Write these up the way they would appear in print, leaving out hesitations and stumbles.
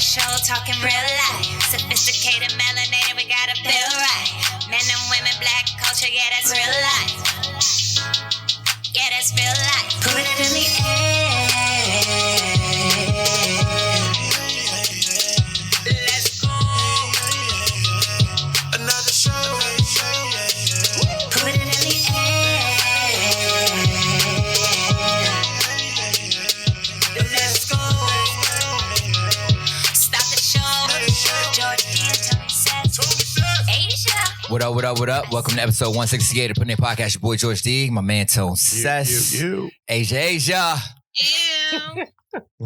show, talking real life. Sophisticated, melanated, we gotta feel right. Men and women, black culture, yeah, that's real life. Yeah, that's real life. Put it in the air. Let's go. Another show. Put it in the air. Let's go. Stop the show. George D and Tony says, Asia. What up, what up, what up? Welcome to episode 168 of Pintap Podcast. Your boy George D, my man Tone Sess. Asia. Ew.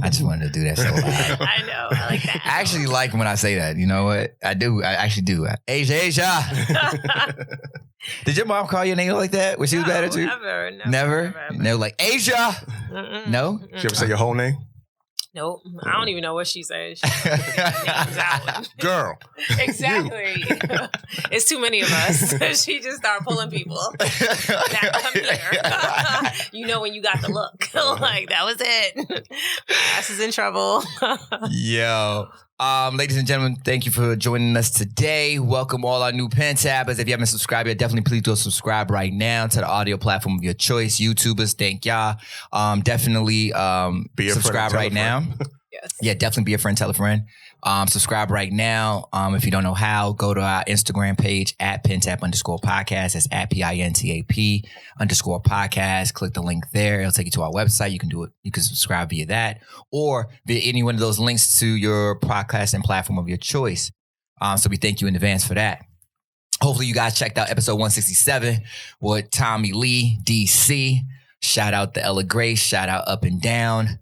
I just wanted to do that so loud. I know. I like that. I actually like when I say that. You know what? I do. I actually do. Asia. Did your mom call your name like that when she was bad at you? Never? No, like Asia. Mm-mm. No? Did you ever say your whole name? Nope. I don't even know what she said. Exactly. Girl. Exactly. It's too many of us. She just started pulling people. That come here. You know when you got the look. Like, that was it. My ass is in trouble. Yo. Ladies and gentlemen, thank you for joining us today. Welcome all our new Pintappers. If you haven't subscribed yet, definitely please do subscribe right now to the audio platform of your choice. YouTubers, thank y'all. Definitely be a subscribe right now. Yes. Yeah, definitely be a friend, tell a friend. Subscribe right now. If you don't know how, go to our Instagram page at Pintap_podcast. That's at PINTAP_podcast. Click the link there. It'll take you to our website. You can do it. You can subscribe via that or via any one of those links to your podcast and platform of your choice. So we thank you in advance for that. Hopefully you guys checked out episode 167 with Tommy Lee, DC. Shout out to Ella Grace. Shout out Up and Down.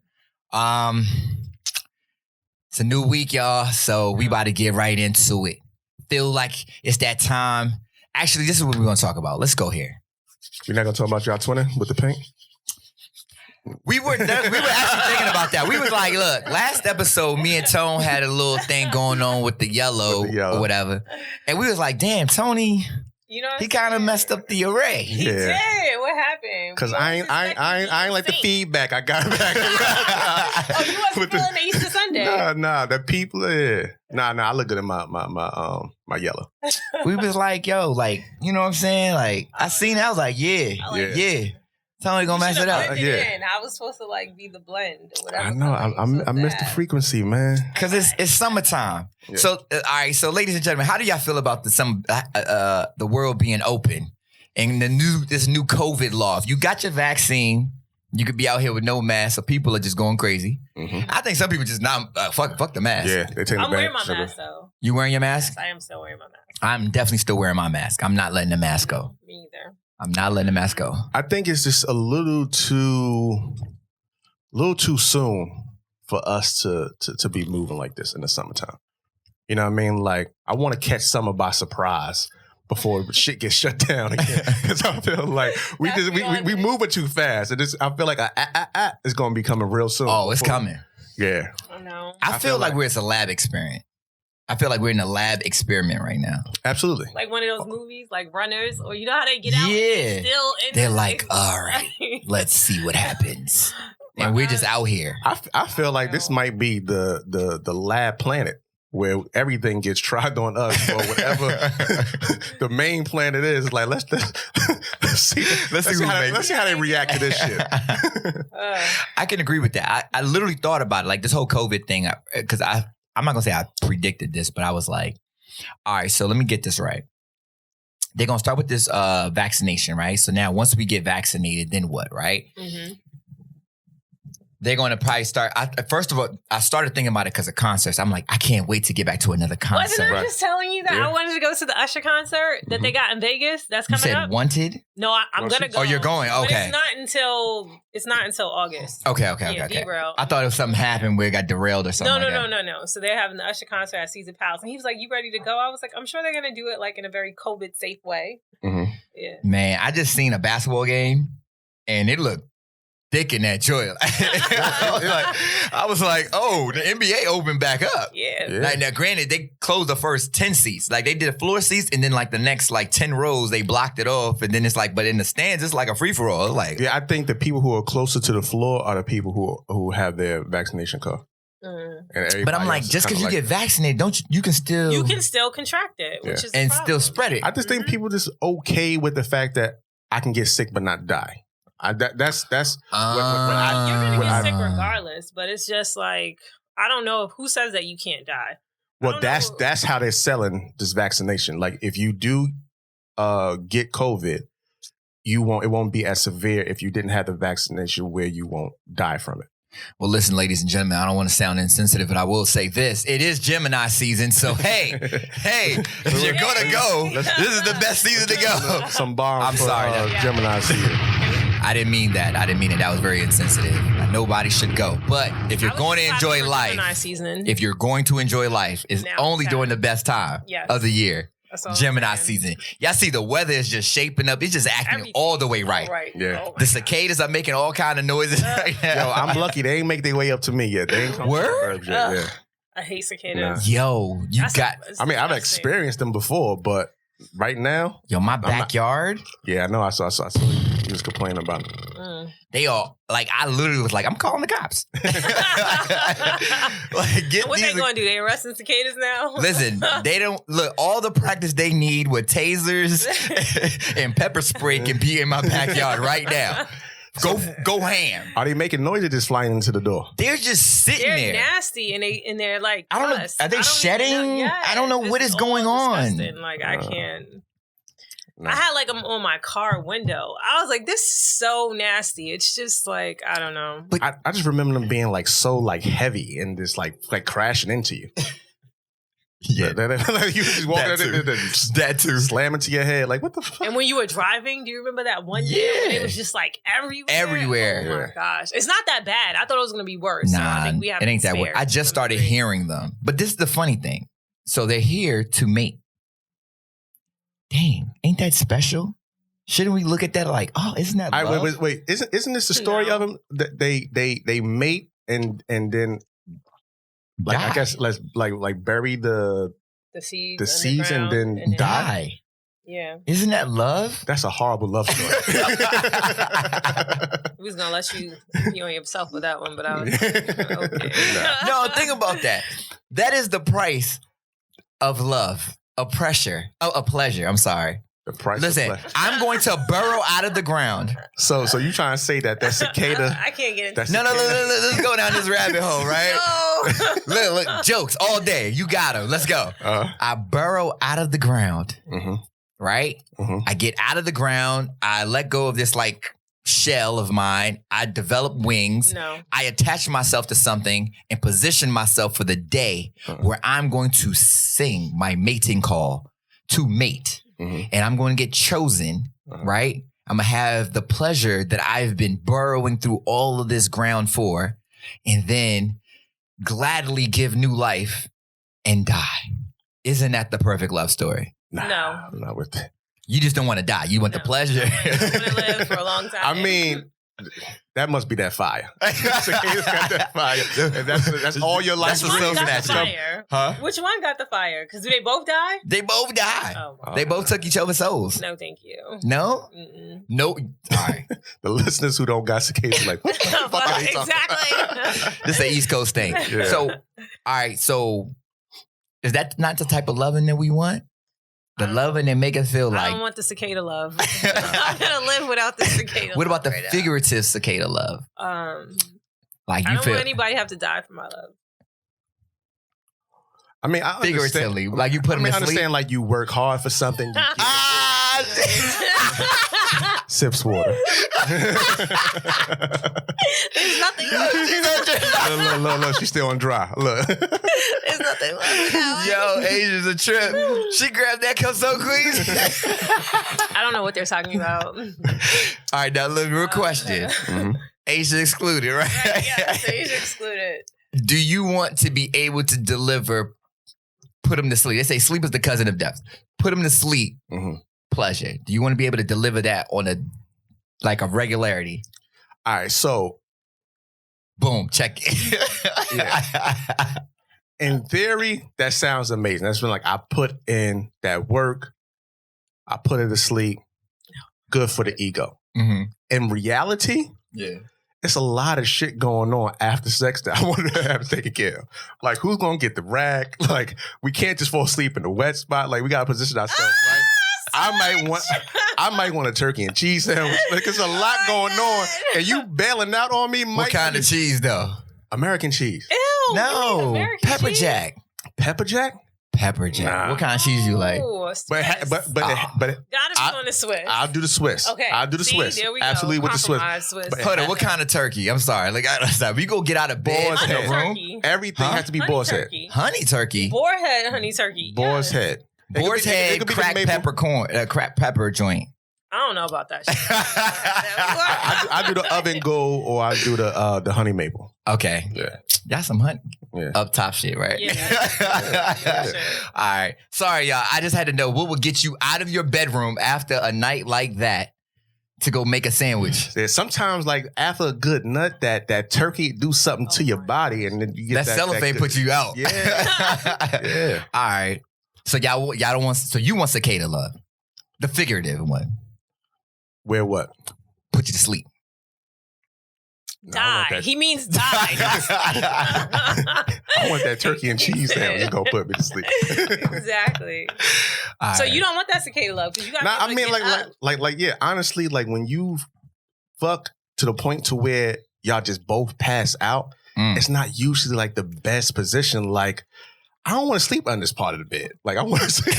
It's a new week, y'all, so we about to get right into it. Feel like it's that time. Actually, this is what we're going to talk about. Let's go here. We're not going to talk about y'all twinning with the paint? We were actually thinking about that. We was like, look, last episode, me and Tone had a little thing going on with the yellow or whatever. And we was like, damn, Tony, You know what he I'm kind of saying? messed up the array. He did. What happened? Because I ain't like the feedback. I got it back. Oh, you wasn't feeling the Easter Sunday. Nah, the people, Nah, I look good in my yellow. We was like, yo, like, you know what I'm saying? Like, I seen it. I was like, yeah. Tony gonna mess it up. I was supposed to like be the blend or whatever. I know. I missed the frequency, man. Because it's summertime. Yeah. So, all right. So, ladies and gentlemen, how do y'all feel about the world being open and this new COVID law? If you got your vaccine, you could be out here with no mask, so people are just going crazy. Mm-hmm. I think some people just not fuck the mask. Yeah, they take I'm the wearing my mask though. You wearing your mask? Yes, I am still wearing my mask. I'm definitely still wearing my mask. I'm not letting the mask go. Me either. I'm not letting the mask go. I think it's just a little too soon for us to be moving like this in the summertime. You know what I mean? Like, I want to catch summer by surprise before shit gets shut down again. Because I feel like we moving too fast. And I feel like it's going to be coming real soon. Oh, it's coming. Yeah. I know. I feel like it's a lab experiment. I feel like we're in a lab experiment right now. Absolutely. Like one of those movies, like Runners, or you know how they get out? Yeah. They're like, all all right, let's see what happens. And we're just out here. I feel like this might be the lab planet where everything gets tried on us or whatever the main planet is. Like, let's see how they react to this shit. I can agree with that. I literally thought about it, like this whole COVID thing, because I'm not going to say I predicted this, but I was like, all right, so let me get this right. They're going to start with this vaccination, right? So now once we get vaccinated, then what, right? Mm-hmm. They're going to probably start. First of all, I started thinking about it because of concerts. I'm like, I can't wait to get back to another concert. Wasn't I just telling you that I wanted to go to the Usher concert that they got in Vegas? That's coming up. You said wanted? No, I'm going to go. Oh, you're going? Okay. But it's not until August. Okay. Be real. I thought if something happened where it got derailed or something. No. So they're having the Usher concert at Caesar Palace. And he was like, you ready to go? I was like, I'm sure they're going to do it like in a very COVID safe way. Mm-hmm. Yeah. Man, I just seen a basketball game and it looked thick in that joy. I was like, oh, the NBA opened back up. Yeah. Like, now, granted, they closed the first 10 seats. Like, they did floor seats, and then, like, the next, 10 rows, they blocked it off. And then it's like, but in the stands, it's like a free-for-all. Like, yeah, I think the people who are closer to the floor are the people who have their vaccination card. And But I'm everybody like, else is just because kinda you get vaccinated, don't you can still You can still contract it, which is the and problem. still spread it. I just think people just okay with the fact that I can get sick but not die. That's You're gonna When get I- sick regardless, but it's just like I don't know who says that you can't die. I well, don't know. that's how they're selling this vaccination. Like if you do get COVID, it won't be as severe if you didn't have the vaccination where you won't die from it. Well, listen, ladies and gentlemen, I don't want to sound insensitive, but I will say this. It is Gemini season, so hey, if you're going to go, this is the best season to go. Some bomb. I'm sorry. Gemini season. I didn't mean that. That was very insensitive. Nobody should go. But if you're going to enjoy life, if you're going to enjoy life, it's Now only it's during time. the best time Yes. of the year. That's all I'm Gemini saying. season. Y'all see the weather is just shaping up. It's just acting Everything. all the way right. Yeah. Oh my The God. cicadas are making all kind of noises right Yo, now. I'm lucky they ain't make their way up to me yet. They ain't come Word? to the burbs yet. Yeah. I hate cicadas. Yo, you That's got it's I mean, I've disgusting. experienced them before, but right now, my not- backyard. yeah, I know. I saw you was complaining about it. They all like. I literally was like, I'm calling the cops. Like, get What these. they going to do? They arresting cicadas now? Listen, they don't look. All the practice they need with tasers and pepper spray can be in my backyard right now. Go ham. Are they making noise or just flying into the door? They're just sitting They're there. nasty and they're like I don't know. pus. Are they I don't shedding? even know. I don't know Yes, what it's is going all on. disgusting. Like I can't. No. I had like them on my car window. I was like, this is so nasty. It's just like I don't know. I just remember them being like so like heavy and just like crashing into you. Yeah, Like, you just walk that out too. That too. slam into your head. Like what the fuck? And when you were driving, do you remember that one year when Yeah. it was just like everywhere? Everywhere. Oh my gosh. It's not that bad. I thought it was going to be worse. So I Nah, think we have it ain't that way. spares. I just started hearing them. But this is the funny thing. So they're here to mate. Dang, ain't that special? Shouldn't we look at that like, oh, isn't that love? Wait. Isn't this the story No. of them that they mate and then like Die. I guess let's like bury the the seeds and underground then Die. Yeah. Isn't that love? That's a horrible love story. We was going to let you pee on yourself with that one, but I was like, okay. No, think about that. That is the price of love, a pleasure. I'm sorry. The price. Listen, of pleasure. I'm going to burrow out of the ground. So you trying to say that cicada? I can't get into That's No, let's go down this rabbit hole, right? No. Look, jokes all day. You got them. Let's go. Uh-huh. I burrow out of the ground, right? Mhm. I get out of the ground. I let go of this like shell of mine. I develop wings. No. I attach myself to something and position myself for the day where I'm going to sing my mating call to mate. Mhm. And I'm going to get chosen, right? I'm going to have the pleasure that I've been burrowing through all of this ground for, and then gladly give new life and die. Isn't that the perfect love story? Nah, No. I'm not with that. You just don't want to die. You want the No. pleasure. I'm going to live for a long time. I mean, that must be that fire. Cicada's got that fire. And that's all your life. That's Which what's one so got the natural. fire? Huh? Which one got the fire? Because do they both die? They both die. Oh, They both took each other's souls. no, thank you. No? Mm-mm. No. All right. The listeners who don't got cicadas are like, what the fuck are they talking about? Exactly. This is an East Coast thing. Yeah. So, all right. So, is that not the type of loving that we want? The loving that make us feel I like. don't want the cicada love. I'm gonna live without the cicada. What about the love right now. figurative cicada love? Like I you don't feel want anybody to have to die for my love. I mean, I figuratively, understand. like you put I them mean, to I understand sleep. like you work hard for something. You get Ah, sips water. There's nothing. Look, she's still on dry. Look. There's nothing left now. yo, Asia's a trip. She grabbed that cup so quick. I don't know what they're talking about. All right, now look, real question. Mhm. Asia excluded, right? Yeah, so you should exclude it. Do you want to be able to deliver, put them to sleep? They say sleep is the cousin of death. Put them to sleep, Mhm. pleasure. Do you want to be able to deliver that on a regularity? All right, so Boom, check it. in theory, that sounds amazing. That's been like I put in that work, I put it to sleep. Good for the ego. Mhm. In reality, Yeah. it's a lot of shit going on after sex that I want to have taken care of. Like, who's gonna get the rag? Like, we can't just fall asleep in the wet spot. Like, we gotta position ourselves right. I might want a turkey and cheese sandwich. Like, there's a lot going on, and you bailing out on me. What kind of cheese though? American cheese. Ew, No, American pepper cheese? jack. Pepper jack. Pepper jack. Nah. What kind of cheese you like? Ooh, But Swiss. gotta be on the Swiss. I'll do the Swiss. Okay. I'll do the See, Swiss. there we go. Absolutely with the Swiss. Compromise Swiss. But Hold on, what kind of turkey? I'm sorry. Like, we go get out of bed Boar's in the head. room. Turkey. Everything has to be Honey boar's head. turkey. Honey turkey. Boarhead honey turkey. Boar's Yes. head. Boar's It head, could be cracked maple. peppercorn, cracked pepper joint. I don't know about that shit. I do the oven gold or I do the honey maple. Okay. Yeah. That's some honey. Yeah. Up top shit, right? Yeah. Yeah. Sure. All right. Sorry, y'all. I just had to know what would get you out of your bedroom after a night like that to go make a sandwich. Yeah, sometimes, like after a good nut, that turkey do something to your body, and then you get That cellophane good- puts you out. Yeah, yeah. All right. So y'all don't want. So you want cicada love, the figurative one, Where what? put you to sleep. No, I want Die. that- He means die. I want that turkey and cheese sandwich to go put me to sleep. Exactly. All So right. you don't want that cicada love because you got. Nah, I mean, like, yeah. Honestly, like when you fuck to the point to where y'all just both pass out, Mm. it's not usually like the best position. Like, I don't want to sleep on this part of the bed. Like, I want to sleep.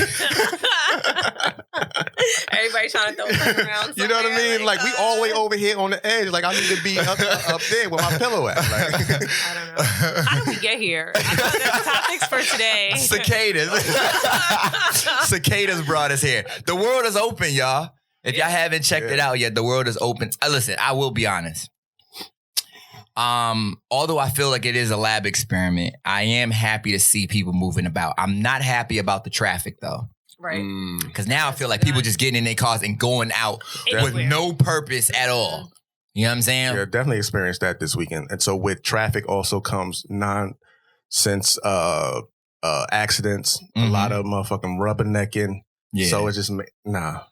Everybody trying to throw something around. You know what I mean? Like, we all the way over here on the edge. Like, I need to be up there where my pillow at. Like, I don't know. How did we get here? I thought that's topics for today. Cicadas. Cicadas brought us here. The world is open, y'all. If y'all haven't checked it out yet, the world is open. Listen, I will be honest. Although I feel like it is a lab experiment, I am happy to see people moving about. I'm not happy about the traffic though. Right. Because now I feel like people just getting in their cars and going out with Anywhere. no purpose at all. You know what I'm saying? yeah, definitely experienced that this weekend. And so with traffic also comes nonsense accidents, a Mhm. lot of motherfucking rubbernecking. Yeah. So it's just, nah.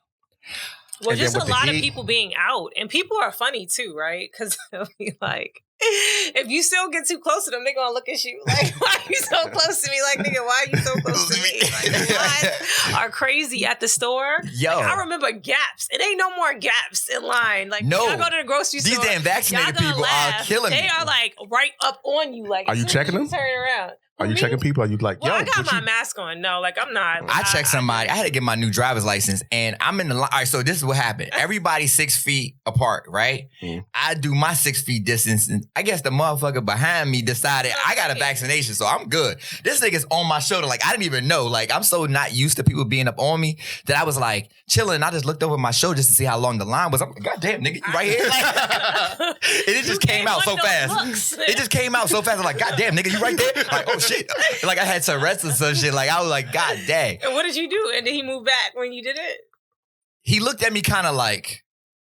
Well, And then just a with the lot of heat- people being out, and people are funny too, right? Because they'll be like, if you still get too close to them, they're gonna look at you like, "Why are you so close to me?" Like, nigga, why are you so close to me? Like, the lines are crazy at the store. Yo. Like, I remember gaps. It ain't no more gaps in line. Like, No. when I go to the grocery These store. damn vaccinated y'all gonna people laugh. are killing They me. are like right up on you. Like, Are you as soon as checking them? Turn around. Are you Me? checking people? Are you like, Well, yo, I got what my you- mask on. No, like I'm not. I checked somebody. I had to get my new driver's license, and I'm in the line. All right, so this is what happened. Everybody's 6 feet apart, right? Mhm. I do my 6 feet distance, and I guess the motherfucker behind me decided I got a vaccination, so I'm good. This nigga's on my shoulder, like I didn't even know. Like I'm so not used to people being up on me that I was like chilling. I just looked over my shoulder just to see how long the line was. I'm like, God damn, nigga, you right here? Like, and it just came out so fast. It just came out so fast. I'm like, God damn, nigga, you right there? Like, oh shit. Like I had Tourette's or some shit. Like I was like, God dang. And what did you do? And did he move back when you did it? He looked at me kind of like,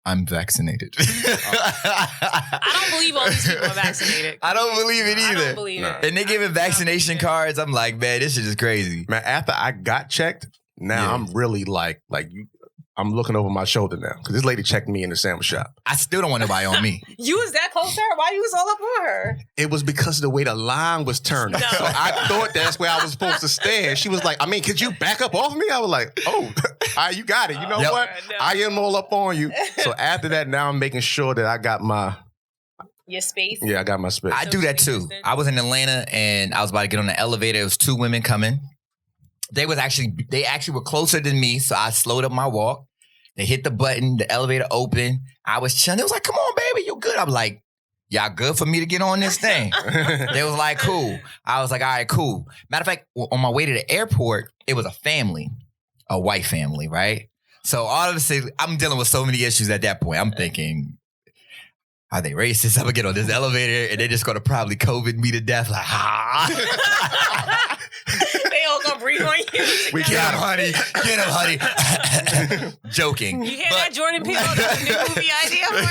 I'm vaccinated. I don't believe all these people are vaccinated. I don't believe it I either. don't believe Nah. it. And they giving vaccination cards. I'm like, man, this shit is crazy. Man, after I got checked, now Yeah. I'm really I'm looking over my shoulder now because this lady checked me in the sandwich shop. I still don't want nobody on me. You was that close to her? Why you was all up on her? It was because of the way the line was turned. No. So I thought that's where I was supposed to stand. She was like, I mean, could you back up off me? I was like, oh, all right, you got it. You know Yep. what? No. I am all up on you. So after that, now I'm making sure that I got my Your space. I got my spit. I do that too. I was in Atlanta and I was about to get on the elevator. It was 2 women coming. They actually were closer than me, so I slowed up my walk. They hit the button, the elevator opened. I was chilling. It was like, come on, baby, you good? I'm like, y'all good for me to get on this thing? They was like, cool. I was like, all right, cool. Matter of fact, on my way to the airport, it was a family, a white family, right? So all of a sudden, I'm dealing with so many issues at that point. I'm thinking, are they racist? I'm gonna get on this elevator and they're just gonna probably COVID me to death. Like, They all gonna breathe on you. We get got him, honey. Get him, honey. Joking. You hear that, Jordan Peele? That's a new movie idea for you.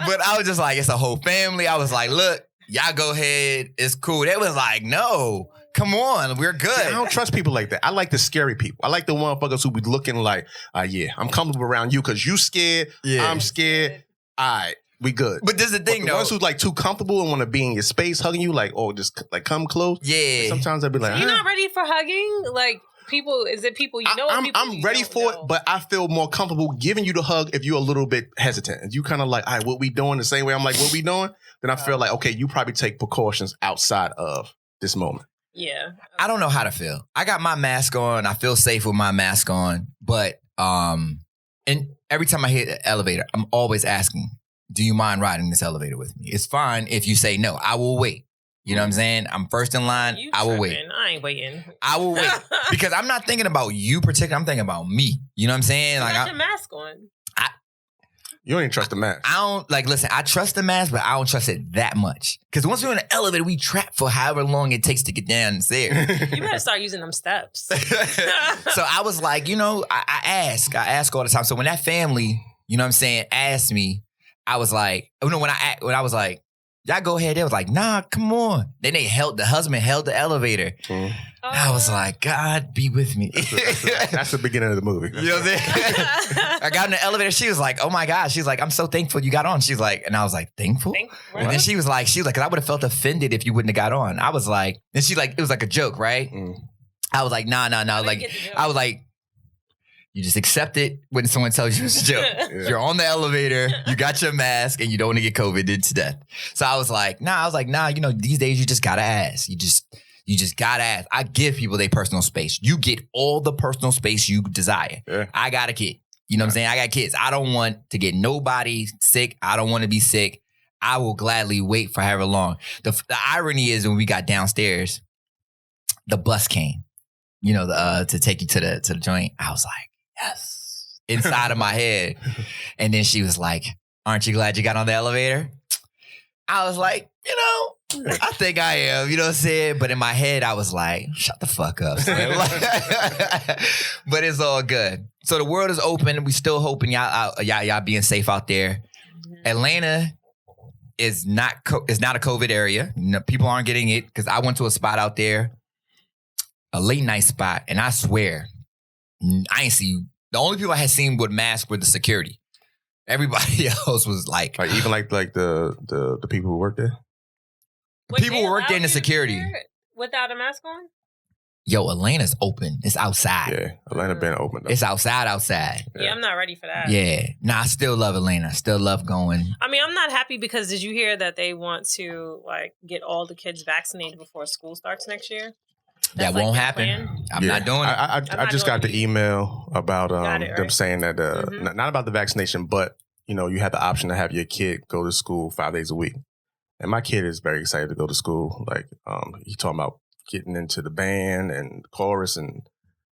But I was just like, it's a whole family. I was like, look, y'all go ahead. It's cool. They was like, no, come on. We're good. I don't trust people like that. I like the scary people. I like the motherfuckers who be looking like, yeah, I'm comfortable around you because you scared. Yeah. I'm scared. All right. we good. But this is the thing, the though. ones who's like too comfortable and want to be in your space, hugging you, like, oh, just like come close. Yeah. Sometimes I'd be like, You're not ready for hugging? Like, people, is it people you know? I'm ready for it, but I feel more comfortable giving you the hug if you're a little bit hesitant. If you kind of like, all right, what we doing the same way I'm like, what we doing? Then I feel like, okay, you probably take precautions outside of this moment. Yeah. I don't know how to feel. I got my mask on. I feel safe with my mask on. But and every time I hit the elevator, I'm always asking, do you mind riding this elevator with me? It's fine if you say no. I will wait. You know what I'm saying? I'm first in line. I will wait. I ain't waiting. I will wait. Because I'm not thinking about you particularly. I'm thinking about me. You know what I'm saying? You like, got your mask on. You don't even trust the mask. I don't, like, listen, I trust the mask, but I don't trust it that much. Because once we're in the elevator, we trap for however long it takes to get downstairs. You better start using them steps. So I was like, you know, I ask all the time. So when that family, you know what I'm saying, asked me, I was like, you know, when I was like, y'all go ahead, they was like, nah, come on. Then the husband held the elevator. Mm. I was like, God be with me. That's the beginning of the movie. You know what I'm saying? I got in the elevator. She was like, oh my God. She's like, I'm so thankful you got on. She's like, and I was like, thankful? And then she was like, cause I would have felt offended if you wouldn't have got on. I was like, and she like, it was like a joke, right? Mm. I was like, nah. Like, I was like, you just accept it when someone tells you it's a joke. Yeah. You're on the elevator, you got your mask, and you don't want to get COVID to death. So I was like, nah, you know, these days you just gotta ask. You just gotta ask. I give people their personal space. You get all the personal space you desire. Yeah. I got a kid. You know what I'm saying? I got kids. I don't want to get nobody sick. I don't want to be sick. I will gladly wait for however long. The irony is when we got downstairs, the bus came, you know, to take you to the joint. I was like, yes, inside of my head. And then she was like, aren't you glad you got on the elevator? I was like, you know, I think I am, you know what I'm saying? But in my head, I was like, shut the fuck up. But it's all good. So the world is open. We still hoping y'all being safe out there. Atlanta is not a COVID area. No, people aren't getting it because I went to a spot out there, a late night spot, and I swear, I ain't see, the only people I had seen with masks were the security. Everybody else was like even like the people who work there. Wait, people who work there in the security without a mask on. Yo, Atlanta's open. It's outside. Yeah, Atlanta been open. It's outside. Yeah, I'm not ready for that. Yeah. Nah, I still love Atlanta. Still love going. I mean, I'm not happy because did you hear that they want to like get all the kids vaccinated before school starts next year? That won't happen. I'm not doing it. I just got the email about them saying that not about the vaccination, but you know, you have the option to have your kid go to school 5 days a week. And my kid is very excited to go to school. Like he's talking about getting into the band and chorus and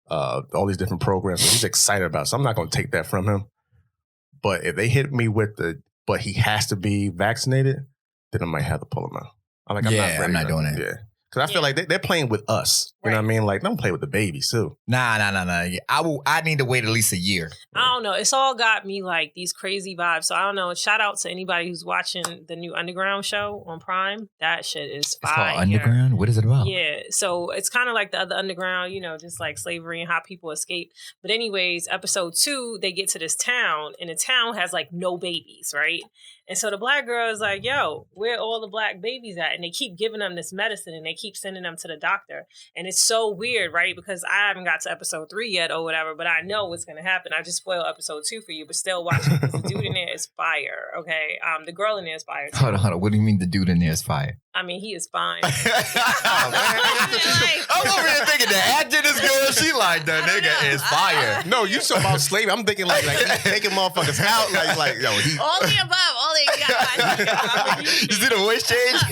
all these different programs. So he's excited about it. So I'm not going to take that from him. But if they hit me with but he has to be vaccinated, then I might have to pull him out. I'm not doing it. Yeah. Because I feel like they're playing with us. You know what I mean? Like, don't play with the babies, too. Nah. I need to wait at least a year. I don't know. It's all got me like these crazy vibes. So I don't know. Shout out to anybody who's watching the new Underground show on Prime. That shit is fire. It's called Underground? What is it about? Yeah. So it's kind of like the other Underground, you know, just like slavery and how people escape. But anyways, episode 2, they get to this town and the town has like no babies, right? And so the black girl is like, yo, where are all the black babies at? And they keep giving them this medicine and they keep sending them to the doctor. And it's so weird, right? Because I haven't got to episode 3 yet or whatever, but I know what's going to happen. I just spoiled episode 2 for you, but still watch it because the dude in there is fire, okay? The girl in there is fire, too. Hold on. What do you mean the dude in there is fire? I mean, he is fine. I'm over here thinking the acting is good. She like, the nigga is fire. No, you talking about slavery. I'm thinking like he's taking motherfuckers out. Like yo, he... All the above. All the You see the voice change?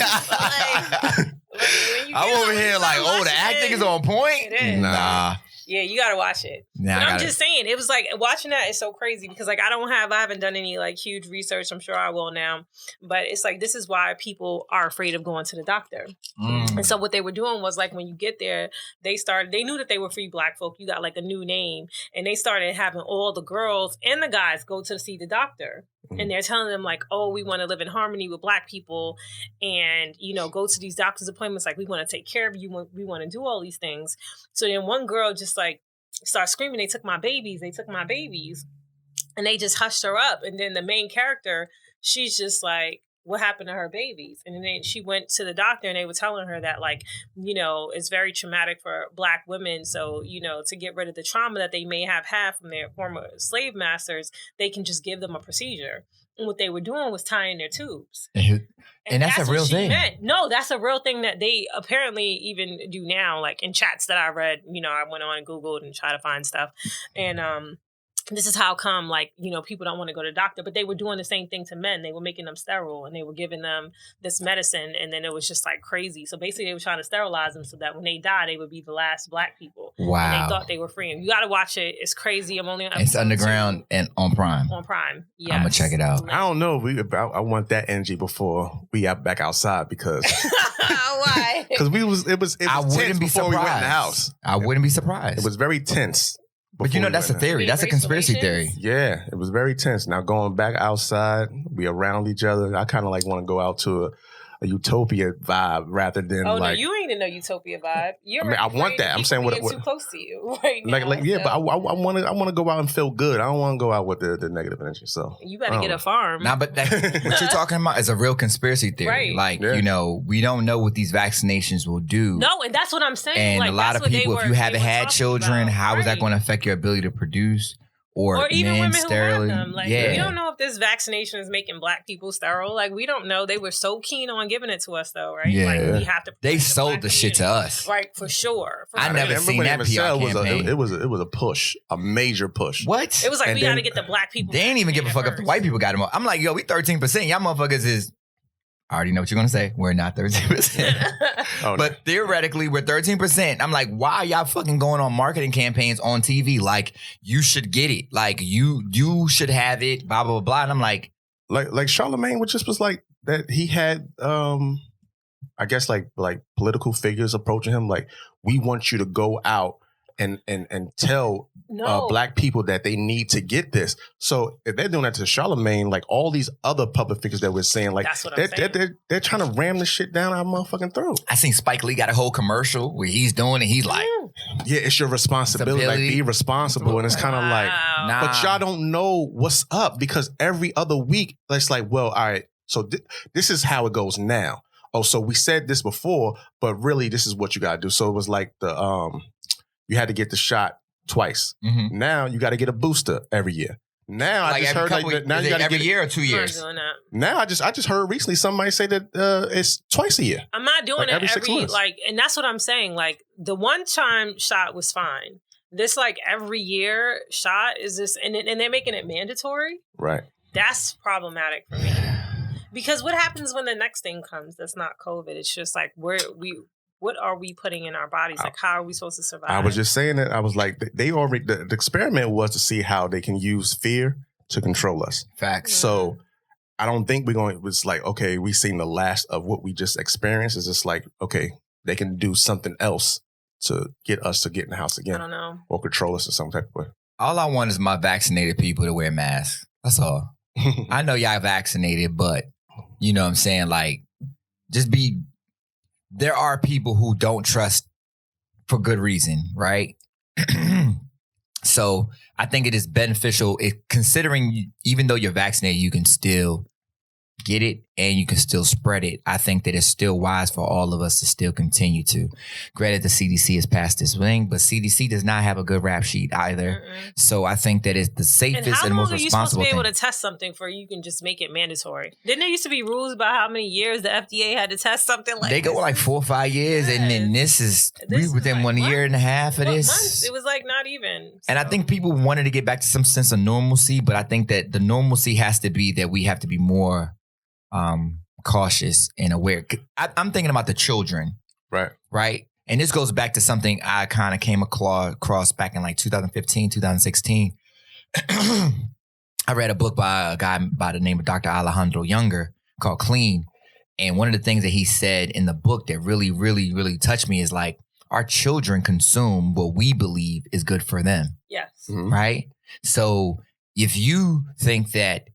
I'm over here like, the acting is on point? It is. Nah. Yeah, you gotta watch it. Nah, but I'm just saying, it was like watching that is so crazy because like I haven't done any like huge research. I'm sure I will now, but it's like this is why people are afraid of going to the doctor. And so what they were doing was like when you get there, they knew that they were free black folk. You got like a new name, and they started having all the girls and the guys go to see the doctor. And they're telling them like, oh, we want to live in harmony with black people and, you know, go to these doctor's appointments. Like, we want to take care of you. We want to do all these things. So then one girl just like starts screaming, they took my babies. And they just hushed her up. And then the main character, she's just like, what happened to her babies? And then she went to the doctor and they were telling her that, like, you know, it's very traumatic for Black women. So, you know, to get rid of the trauma that they may have had from their former slave masters, they can just give them a procedure. And what they were doing was tying their tubes. And that's a real thing. No, that's a real thing that they apparently even do now. Like in chats that I read, you know, I went on and Googled and tried to find stuff. And this is how come, like, you know, people don't want to go to the doctor. But they were doing the same thing to men. They were making them sterile and they were giving them this medicine. And then it was just like crazy. So basically they were trying to sterilize them so that when they die, they would be the last Black people. Wow. And they thought they were free. And you got to watch it. It's crazy. I'm only on It's underground 2. And on Prime. On Prime. Yeah. I'm going to check it out. I don't know. I want that energy before we got back outside because. Why? Because it was I wouldn't be before surprised. we went in the house. I wouldn't be surprised. It was very tense. But you know, that's a theory. That's a conspiracy theory. Yeah, it was very tense. Now going back outside, we around each other. I kind of like want to go out to a utopia vibe rather than no, like. you ain't in no utopia vibe. I want that. I'm saying what too close to you right now. Yeah, but I want to go out and feel good. I don't want to go out with the negative energy. So you better get a farm. Nah, but what you're talking about is a real conspiracy theory. Right. Like, you know, we don't know what these vaccinations will do. No, and that's what I'm saying. And like, a lot of people, if you haven't had children, how is that going to affect your ability to produce? Or even men women sterile? who have them. Like, yeah. we don't know if this vaccination is making Black people sterile. Like, we don't know. They were so keen on giving it to us, though, right? Yeah. Like, we have to. They sold the shit to us. Right, for sure. I never seen that PR campaign. It was a push, a major push. What? It was like, we got to get the Black people. They ain't even give a fuck if the white people got them. I'm like, yo, we 13%. Y'all motherfuckers is. I already know what you're going to say. We're not 13%. But theoretically, we're 13%. I'm like, why are y'all fucking going on marketing campaigns on TV? Like, you should get it. Like, you should have it, blah, blah, blah. And I'm like Charlemagne, which just was like that he had, I guess, like political figures approaching him. Like, we want you to go out and tell Black people that they need to get this. So if they're doing that to Charlemagne, like all these other public figures that we're saying, like they're trying to ram this shit down our motherfucking throat. I seen Spike Lee got a whole commercial where he's doing it. He's like, yeah, it's your responsibility. Like, be responsible. And it's kind of like, but y'all don't know what's up because every other week, it's like, well, all right, so this is how it goes now. Oh, so we said this before, but really this is what you got to do. So it was like you had to get the shot twice. Mm-hmm. Now you got to get a booster every year. Now like I just heard now you got to every get year or 2 years. Now I just heard recently somebody say that it's twice a year. I'm not doing it every 6 months. Like, and that's what I'm saying. Like the one-time shot was fine. This like every year shot is this, and they're making it mandatory. Right. That's problematic for me. Because what happens when the next thing comes that's not COVID? It's just like what are we putting in our bodies? Like, how are we supposed to survive? I was just saying that. I was like, they already, the experiment was to see how they can use fear to control us. Facts. So I don't think we're going, it's like, okay, we've seen the last of what we just experienced. It's just like, okay, they can do something else to get us to get in the house again. I don't know. Or control us in some type of way. All I want is my vaccinated people to wear masks. That's all. I know y'all vaccinated, but you know what I'm saying? Like, there are people who don't trust for good reason, right? So I think it is beneficial considering even though you're vaccinated, you can still get it and you can still spread it. I think that it's still wise for all of us to still continue to. Granted, the CDC has passed this thing, but CDC does not have a good rap sheet either. So I think that it's the safest and most responsible thing. How long are you supposed to be able to test something for you can just make it mandatory? Didn't there used to be rules about how many years the FDA had to test something like They go like 4 or 5 years, and then we within like 1 year and a half of this. Months? It was like not even. So. And I think people wanted to get back to some sense of normalcy, but I think that the normalcy has to be that we have to be more cautious and aware. I'm thinking about the children. Right. And this goes back to something I kind of came across back in like 2015, 2016. I read a book by a guy by the name of Dr. Alejandro Younger called Clean. And one of the things that he said in the book that really, really, really touched me is like, our children consume what we believe is good for them. Yes. Mm-hmm. Right. So if you think that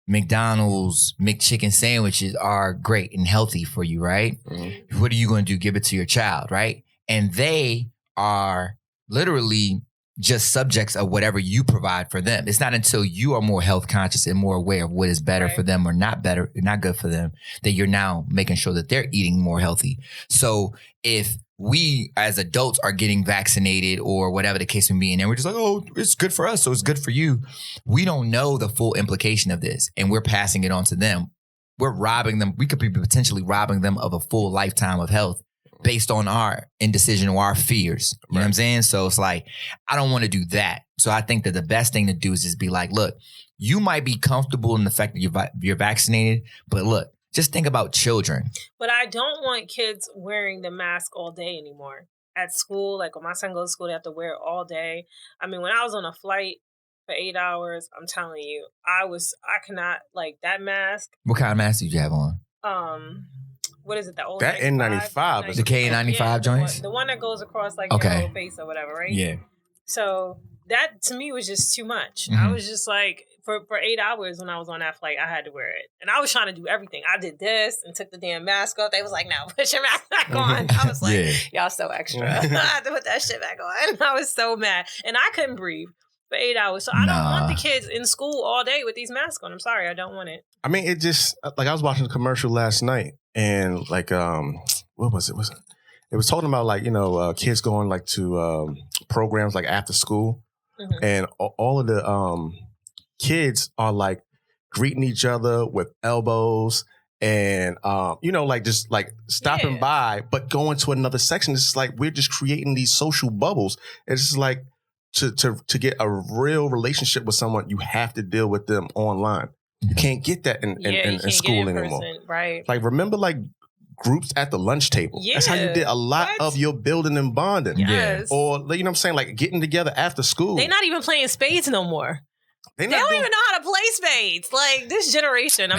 McDonald's McChicken sandwiches are great and healthy for you, right? Mm-hmm. What are you going to do? Give it to your child, right? And they are literally just subjects of whatever you provide for them. It's not until you are more health conscious and more aware of what is better for them or not good for them, that you're now making sure that they're eating more healthy. So if we as adults are getting vaccinated or whatever the case may be, and then we're just like, oh, it's good for us, so it's good for you. We don't know the full implication of this, and we're passing it on to them. We're robbing them. We could be potentially robbing them of a full lifetime of health based on our indecision or our fears. You know what I'm saying? So it's like, I don't want to do that. So I think that the best thing to do is just be like, look, you might be comfortable in the fact that you're vaccinated, but look, just think about children. But I don't want kids wearing the mask all day anymore. At school, like when my son goes to school, they have to wear it all day. I mean, when I was on a flight for 8 hours, I'm telling you, I cannot, like, that mask. What kind of mask did you have on? What is it? The old that N95 is the K95 joints? The one that goes across like your whole face or whatever, right? Yeah. So that to me was just too much. Mm-hmm. I was just like, for 8 hours when I was on that flight, I had to wear it. And I was trying to do everything. I did this and took the damn mask off. They was like, no, put your mask back on. I was like, y'all so extra. I had to put that shit back on. I was so mad. And I couldn't breathe for 8 hours. So I don't want the kids in school all day with these masks on. I'm sorry. I don't want it. I mean, it just, like, I was watching a commercial last night and like, what was it? It was talking about, like, you know, kids going like to programs like after school, and all of the kids are like greeting each other with elbows and you know, like just like stopping by, but going to another section. It's like we're just creating these social bubbles. It's just like to get a real relationship with someone, you have to deal with them online. You can't get that in school anymore. Right. Like, remember, like, groups at the lunch table. Yeah. That's how you did a lot of your building and bonding. Yes. Or, you know what I'm saying, like getting together after school. They're not even playing spades no more. They don't even know how to play spades. Like, this generation,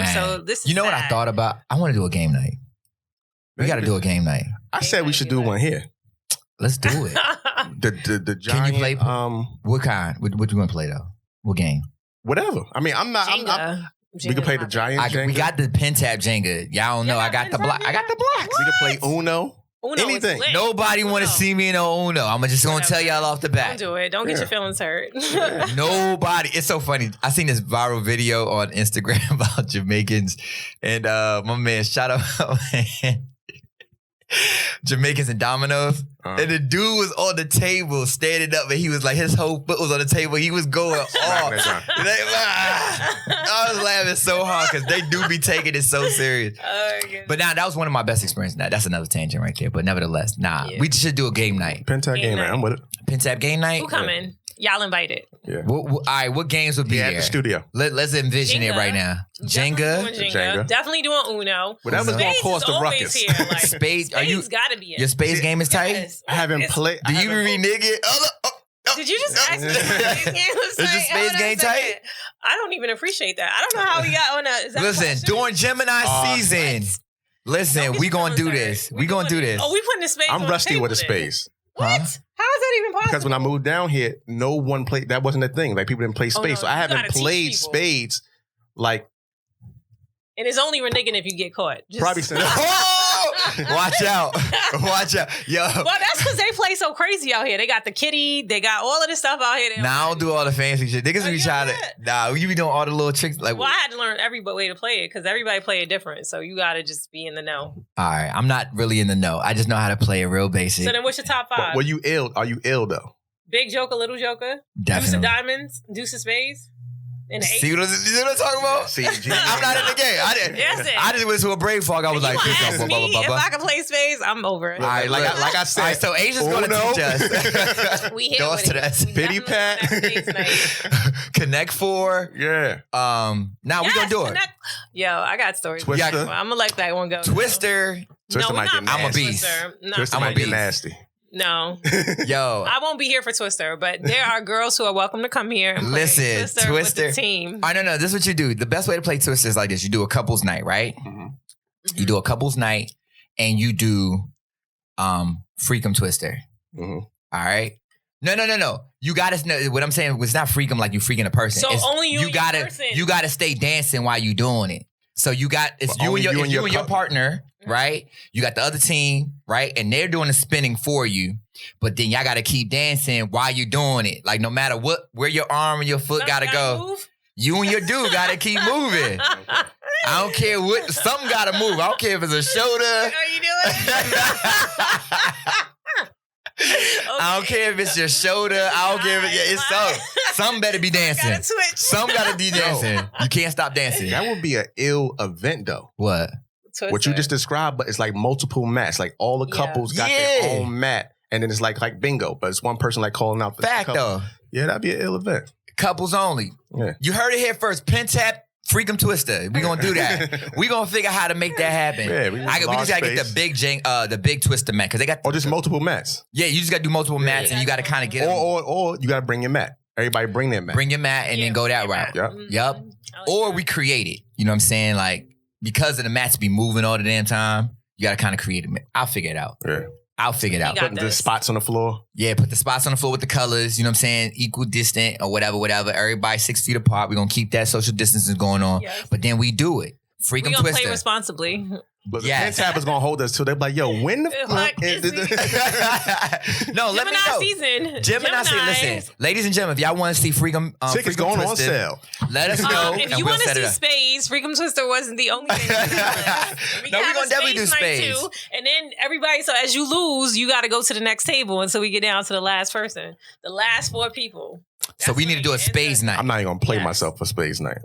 this is You know what I thought about? I want to do a game night. We got to do a game night. I said we should do one here. Let's do it. The giant, can you play? What kind? What you want to play though? What game? Whatever. I mean, I'm not. We can play the giant Jenga. We got the Pintap Jenga. Y'all don't know. I got the block. I got the blocks. We can play Uno. Anything. Nobody want to see me in Uno. I'm just going to tell y'all off the bat. Don't do it. Don't get your feelings hurt. Nobody. It's so funny. I seen this viral video on Instagram about Jamaicans, and my man, shout out, man. Jamaicans and dominoes, and the dude was on the table standing up, and he was like, his whole foot was on the table. He was going off. I was laughing so hard because they do be taking it so serious. But now that was one of my best experiences. Now that's another tangent right there. But nevertheless, we should do a game night. Pintap game night. I'm with it. Pintap game night. Who coming? Y'all invited. Yeah. All right, what games would be there? At the studio. Let's envision it right now. Jenga. Definitely doing Uno. Whatever's going to cause the ruckus. Here, like, Spades. got to be it. Your spades game is tight? Yes. I haven't played. Do you renege it? Did you just ask me what spades game was tight? Is your spades game tight? I don't even appreciate that. I don't know how we got on that. Listen, during Gemini season, listen, we going to do this. We going to do this. Oh, we putting the spades on the table. I'm rusty with the spades. What? How is that even possible? Because when I moved down here, no one played. That wasn't a thing. Like, people didn't play spades. So I haven't played spades. Like, and it's only reneging if you get caught. Probably since. Watch out. Watch out. Yo. Well, that's because they play so crazy out here. They got the kitty. They got all of this stuff out here. Now I don't do all the fancy shit. Niggas be trying to. Nah, you be doing all the little tricks. Like, well, I had to learn every way to play it because everybody play it different. So you got to just be in the know. All right. I'm not really in the know. I just know how to play it real basic. So then what's your top five? Are you ill though? Big Joker, Little Joker. Definitely. Deuce of Diamonds. Deuce of Spades. See what I'm talking about? See, I'm not in the game. I just went to a brain fog. I was like, ask me if I can play spades, I'm over it. All right, like I said. All right, so Asia's going to teach us. We here with it. Pity pat. Connect Four. Yeah. Now we're going to do it. Yo, I got stories. Twister. I'm going to let that one go. Twister. Twister might get nasty. I'm a beast. Twister might get nasty. No. Yo. I won't be here for Twister, but there are girls who are welcome to come here and play Twister with the team. I don't know. This is what you do. The best way to play Twister is like this. You do a couples night, right? Mm-hmm. You do a couples night and you do Freakum Twister. Mm-hmm. All right? No. You gotta know what I'm saying. It's not freakum like you freaking a person. So only you gotta stay dancing while you doing it. So you got it's But you only and your, you and your your partner, right? You got the other team, right? And they're doing the spinning for you. But then y'all got to keep dancing while you're doing it. Like no matter where your arm and your foot got to go, Move. you and your dude got to keep moving. I don't care what, something got to move. I don't care if it's a shoulder. Are you doing it? I don't care if it's your shoulder. I don't care if it's something. Something better be dancing. Gotta switch. Some got to be dancing. You can't stop dancing. That would be an ill event though. What? What you just described, but it's like multiple mats. Like all the couples got their own mat. And then it's like bingo, but it's one person like calling out the Fact couple. though. Yeah, that'd be an ill event. Couples only. Yeah. You heard it here first. Pintap, Freakum Twister. We gonna do that. We gonna figure out how to make that happen. Yeah, we just gotta get the big Twister mat because they got. Or just multiple mats. Yeah, you just gotta do multiple mats and you gotta kind of get. Or you gotta bring your mat. Everybody bring their mat. Bring your mat and then go that route. Yep. Yep. Or we create it. You know what I'm saying? Like because of the mats be moving all the damn time, you gotta kind of create it. I'll figure it out. Yeah. I'll figure it out. Putting the spots on the floor. Yeah, put the spots on the floor with the colors, you know what I'm saying? Equal distant or whatever. Everybody 6 feet apart. We're going to keep that social distancing going on. Yes. But then we do it. Freakum We gonna Twister. play responsibly. But the Yes. Pintap is going to hold us till they're like, yo, when the Like, fuck is No, let me Gemini know. season. Gemini season. Listen, ladies and gentlemen, if y'all want to see Freakum Tickets Freakum going on Twister, sale. let us know. If and you we'll want to set it see up. Spades, Freakum Twister wasn't the only thing. We No, can we have gonna a definitely do night spades. too, and then everybody. So as you lose, you got to go to the next table until we get down to the last person, the last 4 people. So we need to do a spades night. I'm not even going to play Yes. myself for Spades Night.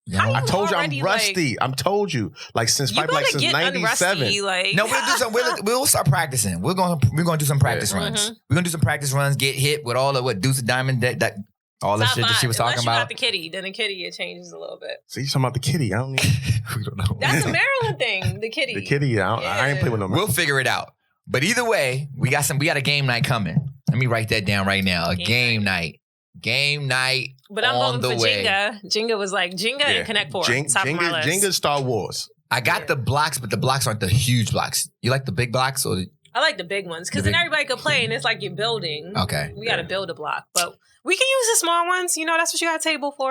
Yeah. I told you I'm already, rusty. I'm told you. Like since You probably gotta since get 97. unrusty, like No, we'll do some. We'll start practicing. We're gonna do some practice runs. We're gonna do some practice runs. Get hit with all of what Deuce of Diamond that all the Top shit that she was five. talking Unless you got about. the kitty, then the kitty it changes a little bit. So you talking about the kitty. I don't even. We don't know. That's a Maryland thing. The kitty. The kitty. I ain't playing with no We'll figure it out. But either way, we got a game night coming. Let me write that down right now. A game night. Game night. But I'm on voting the for way. Jenga. Jenga was like Jenga and Connect Four. Top of my list. Jenga Star Wars. I got the blocks, but the blocks aren't the huge blocks. You like the big blocks or? I like the big ones because The then big- everybody could play and it's like you're building. Okay. We got to build a block, but we can use the small ones. You know, that's what you got a table for.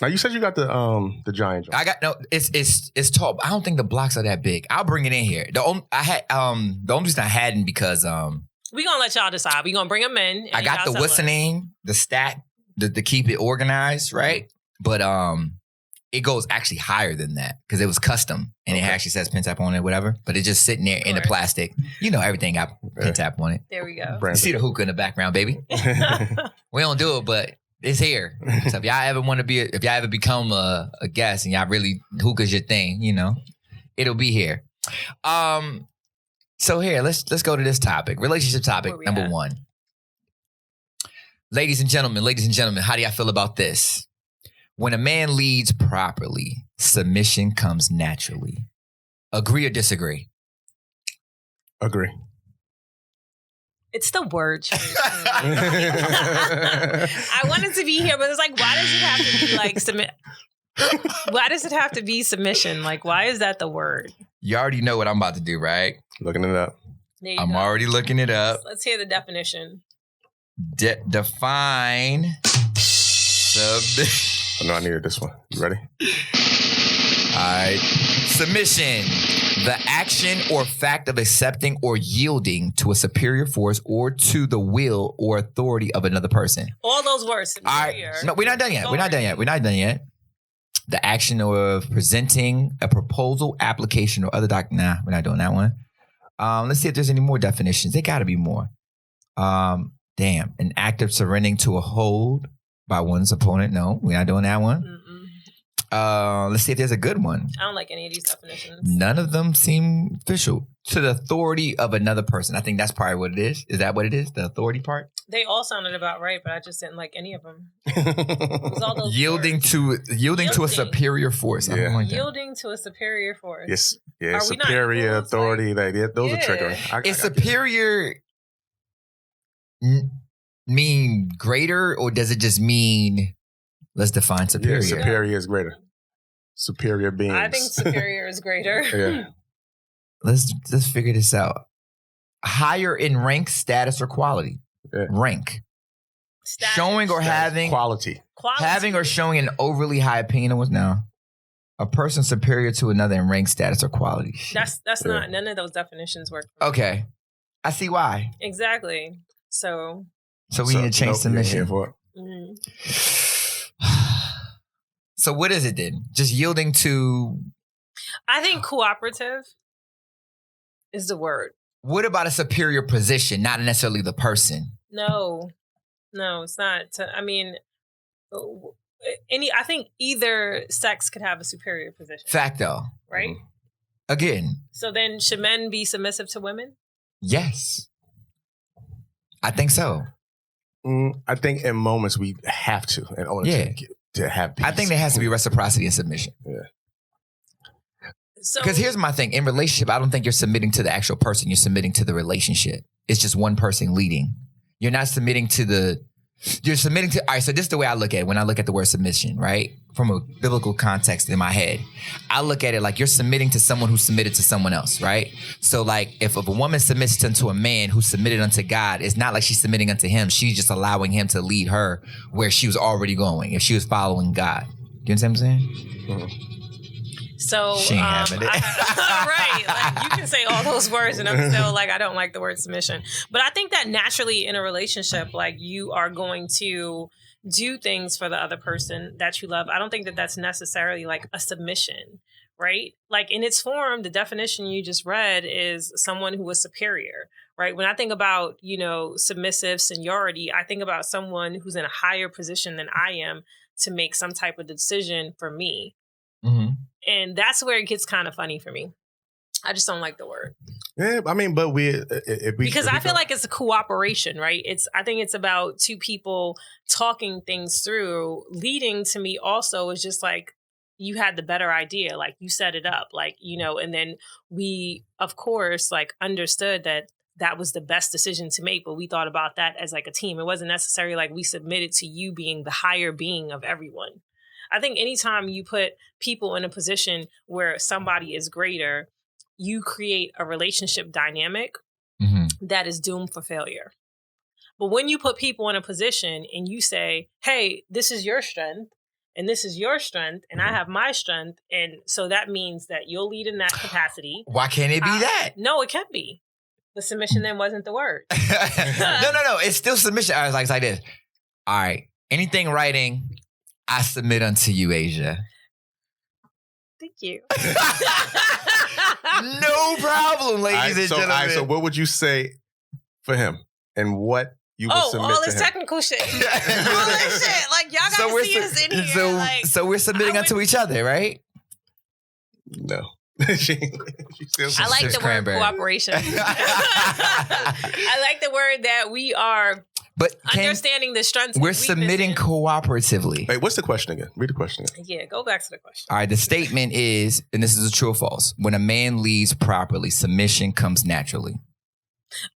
Now you said you got the giant. I got no. It's tall. I don't think the blocks are that big. I'll bring it in here. The only reason I hadn't because We gonna let y'all decide. We gonna bring them in. And I got the y'all what's the tell us. name, the stat, to keep it organized, right? But it goes actually higher than that because it was custom and it actually says Pintap on it, whatever. But it's just sitting there in the Of course. plastic. You know, everything got Pintap on it. There we go. You see the hookah in the background, baby. We don't do it, but it's here. So if y'all ever become a guest and y'all really hookah's your thing, you know, it'll be here. So here, let's go to this topic. Relationship topic Where we number at? 1. Ladies and gentlemen, how do y'all feel about this? When a man leads properly, submission comes naturally. Agree or disagree? Agree. It's the word choice. I wanted to be here, but it's like, why does it have to be like submit? Why does it have to be submission? Like, why is that the word? You already know what I'm about to do, right? Looking it up. There you I'm go. already looking it up. Let's hear the definition. Define I know I needed this one. You ready? Alright. Submission. The action or fact of accepting or yielding to a superior force or to the will or authority of another person. All those words. All right. No, we're not done yet. We're not done yet. The action of presenting a proposal, application, or other Nah, we're not doing that one. Let's see if there's any more definitions. There got to be more. Damn. An act of surrendering to a hold by one's opponent. No, we're not doing that one. Let's see if there's a good one. I don't like any of these definitions. None of them seem official. To the authority of another person. I think that's probably what it is. Is that what it is? The authority part? They all sounded about right, but I just didn't like any of them. It was all those Yielding words. to a Yielding. superior force. I don't Yeah. like that. Yielding to a superior force. Yes. Yeah. Are we not Superior equals? authority. Those are Yeah. triggering. Is superior mean greater, or does it just mean? Let's define superior. Yeah, superior is greater. Superior beings. I think superior is greater. Yeah. Let's figure this out. Higher in rank, status, or quality. Yeah. Rank. Status. Showing or Status, having quality. Quality. having or showing an overly high opinion was no. A person superior to another in rank, status, or quality. That's not, none of those definitions work. Okay. I see why. Exactly. So we need to change submission. For it. mhm. So what is it then? Just yielding to... I think cooperative is the word. What about a superior position, not necessarily the person? No, it's not. I mean, I think either sex could have a superior position. Facto. Right? Again. So then should men be submissive to women? Yes. I think so. I think in moments we have to in order to have peace. I think there has to be reciprocity and submission. Yeah. Because here's my thing. In relationship, I don't think you're submitting to the actual person. You're submitting to the relationship. It's just one person leading. You're not submitting to you're submitting to, all right, so this is the way I look at it when I look at the word submission, right? From a biblical context in my head. I look at it like you're submitting to someone who submitted to someone else, right? So like if a woman submits unto a man who submitted unto God, it's not like she's submitting unto him. She's just allowing him to lead her where she was already going if she was following God. You understand what I'm saying? Mm-hmm. So, she ain't having it. Right. Like you can say all those words and I'm still like, I don't like the word submission. But I think that naturally in a relationship, like you are going to do things for the other person that you love. I don't think that that's necessarily like a submission, right? Like in its form, the definition you just read is someone who is superior, right? When I think about, submissive seniority, I think about someone who's in a higher position than I am to make some type of decision for me. Mm-hmm. And that's where it gets kind of funny for me. I just don't like the word. Yeah, I mean, but because I feel like it's a cooperation, right? I think it's about two people talking things through. Leading to me also is just like you had the better idea, like you set it up, like and then we, of course, like understood that was the best decision to make, but we thought about that as like a team. It wasn't necessarily like we submitted to you being the higher being of everyone. I think anytime you put people in a position where somebody is greater, you create a relationship dynamic that is doomed for failure. But when you put people in a position and you say, hey, this is your strength and this is your strength and I have my strength. And so that means that you'll lead in that capacity. Why can't it be that? No, it can't be. The submission then wasn't the word. No. It's still submission. I was like this. All right. Anything writing, I submit unto you, Asia. Thank you. No problem, ladies and gentlemen. All right, so what would you say for him? And what you would submit to him? All this technical shit. All this shit. Like, y'all gotta see us in here. So we're submitting unto each other, right? No. She I like the word cooperation. I like the word that we are understanding the strengths. We're submitting cooperatively. Wait, what's the question again? Read the question again. Yeah, go back to the question. All right, the statement is, and this is a true or false, when a man leads properly, submission comes naturally.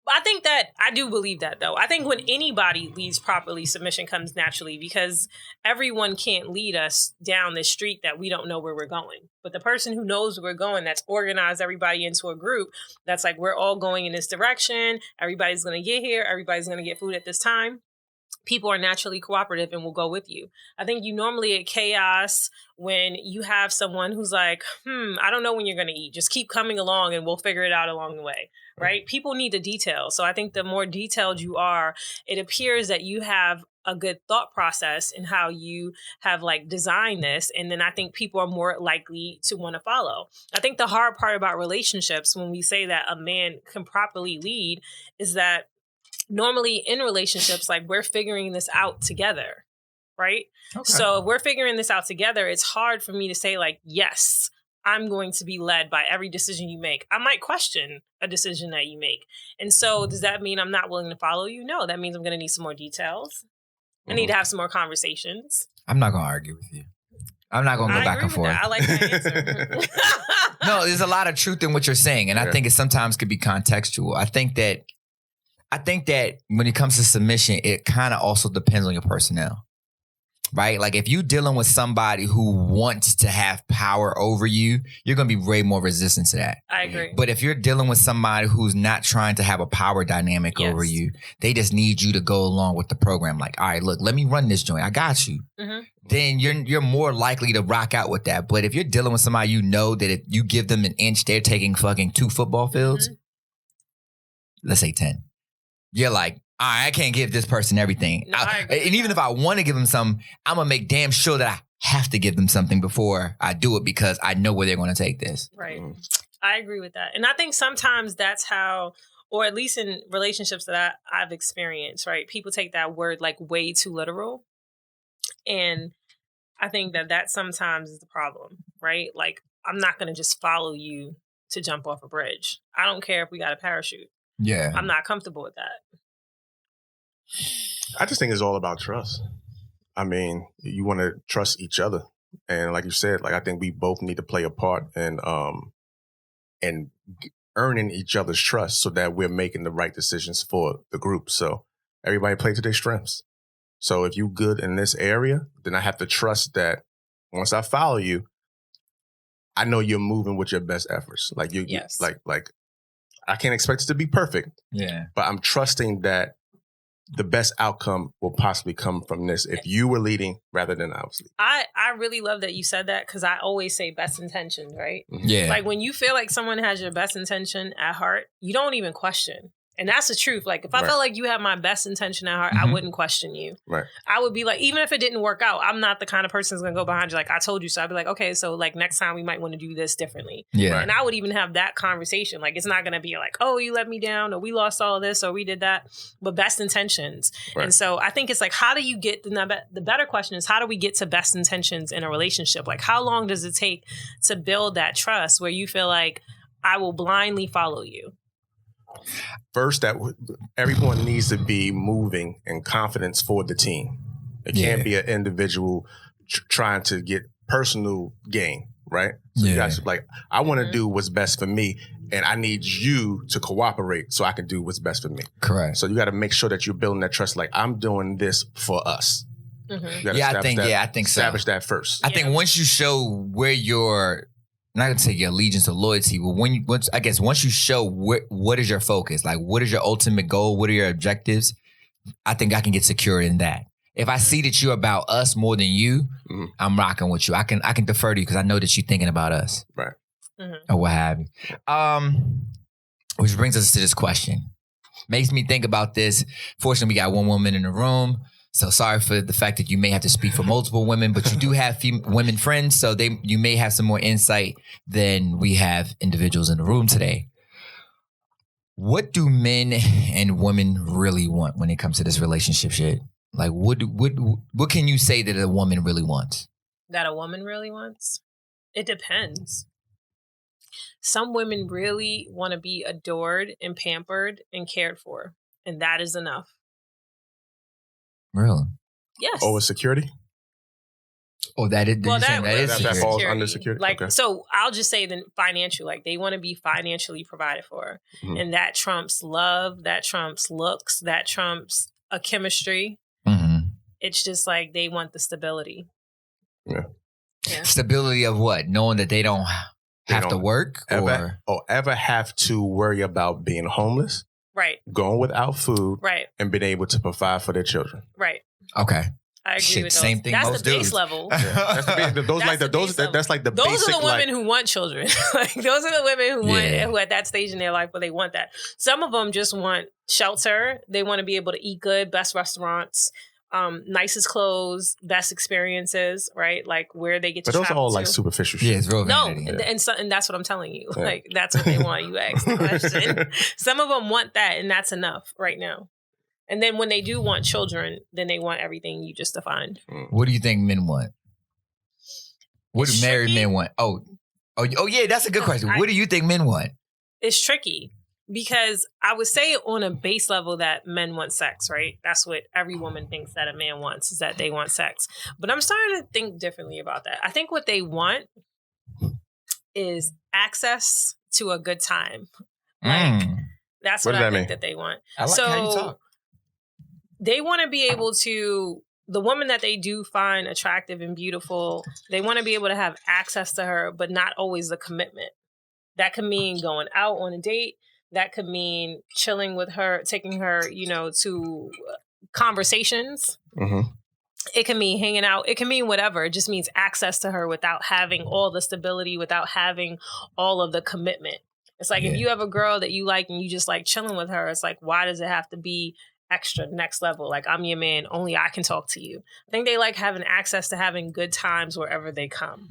I think that I do believe that, though. I think when anybody leads properly, submission comes naturally because everyone can't lead us down this street that we don't know where we're going. But the person who knows where we're going, that's organized everybody into a group, that's like, we're all going in this direction. Everybody's going to get here. Everybody's going to get food at this time. People are naturally cooperative and will go with you. I think you normally get chaos when you have someone who's like, I don't know when you're going to eat. Just keep coming along and we'll figure it out along the way, right? People need the details. So I think the more detailed you are, it appears that you have a good thought process in how you have like designed this. And then I think people are more likely to want to follow. I think the hard part about relationships when we say that a man can properly lead is that normally in relationships, like we're figuring this out together, right? Okay. So if we're figuring this out together, it's hard for me to say like, yes, I'm going to be led by every decision you make. I might question a decision that you make. And so does that mean I'm not willing to follow you? No, that means I'm going to need some more details. I need to have some more conversations. I'm not going to argue with you. I'm not going to go back and forth. I like that answer. No, there's a lot of truth in what you're saying. And I think it sometimes could be contextual. I think that when it comes to submission, it kind of also depends on your personnel. right? Like if you're dealing with somebody who wants to have power over you, you're going to be way more resistant to that. I agree. But if you're dealing with somebody who's not trying to have a power dynamic over you, they just need you to go along with the program. Like, all right, look, let me run this joint. I got you. Then you're more likely to rock out with that. But if you're dealing with somebody you know that if you give them an inch, they're taking fucking 2 football fields, let's say 10. You're like, all right, I can't give this person everything. No, and even if I want to give them something, I'm going to make damn sure that I have to give them something before I do it because I know where they're going to take this. Right. I agree with that. And I think sometimes that's how, or at least in relationships that I've experienced, right? People take that word like way too literal. And I think that sometimes is the problem, right? Like, I'm not going to just follow you to jump off a bridge. I don't care if we got a parachute. Yeah. I'm not comfortable with that. I just think it's all about trust. I mean, you want to trust each other. And like you said, like I think we both need to play a part in earning each other's trust so that we're making the right decisions for the group. So everybody play to their strengths. So if you good in this area, then I have to trust that once I follow you, I know you're moving with your best efforts. Like you like I can't expect it to be perfect. Yeah. But I'm trusting that the best outcome will possibly come from this if you were leading rather than I was leading. I really love that you said that because I always say best intentions, right? Yeah. Like when you feel like someone has your best intention at heart, you don't even question. And that's the truth. Like if I felt like you had my best intention at heart, I wouldn't question you. Right. I would be like, even if it didn't work out, I'm not the kind of person that's going to go behind you like, I told you so. I'd be like, okay, so like next time we might want to do this differently. Yeah. And I would even have that conversation. Like it's not going to be like, oh, you let me down or we lost all of this or we did that. But best intentions. Right. And so I think it's like, how do you get, the better question is, how do we get to best intentions in a relationship? Like how long does it take to build that trust where you feel like I will blindly follow you? First, that everyone needs to be moving in confidence for the team. It can't be an individual trying to get personal gain, right? So you guys like, I want to do what's best for me, and I need you to cooperate so I can do what's best for me. Correct. So you got to make sure that you're building that trust. Like I'm doing this for us. I think so. Establish that first. I think once you show where your not gonna say your allegiance or loyalty, but once you show what is your focus, like what is your ultimate goal, what are your objectives, I think I can get secure in that. If I see that you're about us more than you, I'm rocking with you. I can defer to you because I know that you're thinking about us, right? Or what have you. Which brings us to this question. Makes me think about this. Fortunately, we got one woman in the room. So sorry for the fact that you may have to speak for multiple women, but you do have women friends, so you may have some more insight than we have individuals in the room today. What do men and women really want when it comes to this relationship shit? Like, what can you say that a woman really wants? That a woman really wants? It depends. Some women really want to be adored and pampered and cared for, and that is enough. Really? Yes. Oh, with security? Oh, that is that falls under security. Like, okay. So I'll just say the financial, like they want to be financially provided for. And that trumps love, that trumps looks, that trumps a chemistry. It's just like they want the stability. Yeah. Stability of what? Knowing that they don't have to work or ever have to worry about being homeless. Right. Going without food. Right. And being able to provide for their children. Right. Okay. I agree with those. Same thing. That's most the base dudes. level. That's like the those basic. Those are the women who want children. Like those are the women who at that stage in their life where they want that. Some of them just want shelter. They want to be able to eat good, best restaurants, nicest clothes, best experiences, right? Like where they get to travel to. But those are all like superficial shit. Yeah, it's real. No, and that's what I'm telling you. Yeah. Like that's what they want. You asked the question. Some of them want that, and that's enough right now. And then when they do want children, then they want everything you just defined. What do you think men want? What do married men want? Oh, yeah, that's a good question. What do you think men want? It's tricky because I would say on a base level that men want sex, right? That's what every woman thinks that a man wants, is that they want sex. But I'm starting to think differently about that. I think what they want is access to a good time. Like that's what I think that they want. I like how you talk. They want to be able to the woman that they do find attractive and beautiful, they want to be able to have access to her, but not always the commitment. That could mean going out on a date. That could mean chilling with her, taking her, you know, to conversations. Mm-hmm. It can mean hanging out. It can mean whatever. It just means access to her without having all the stability, without having all of the commitment. It's like if you have a girl that you like and you just like chilling with her, it's like, why does it have to be extra next level? Like, I'm your man. Only I can talk to you. I think they like having access to having good times wherever they come.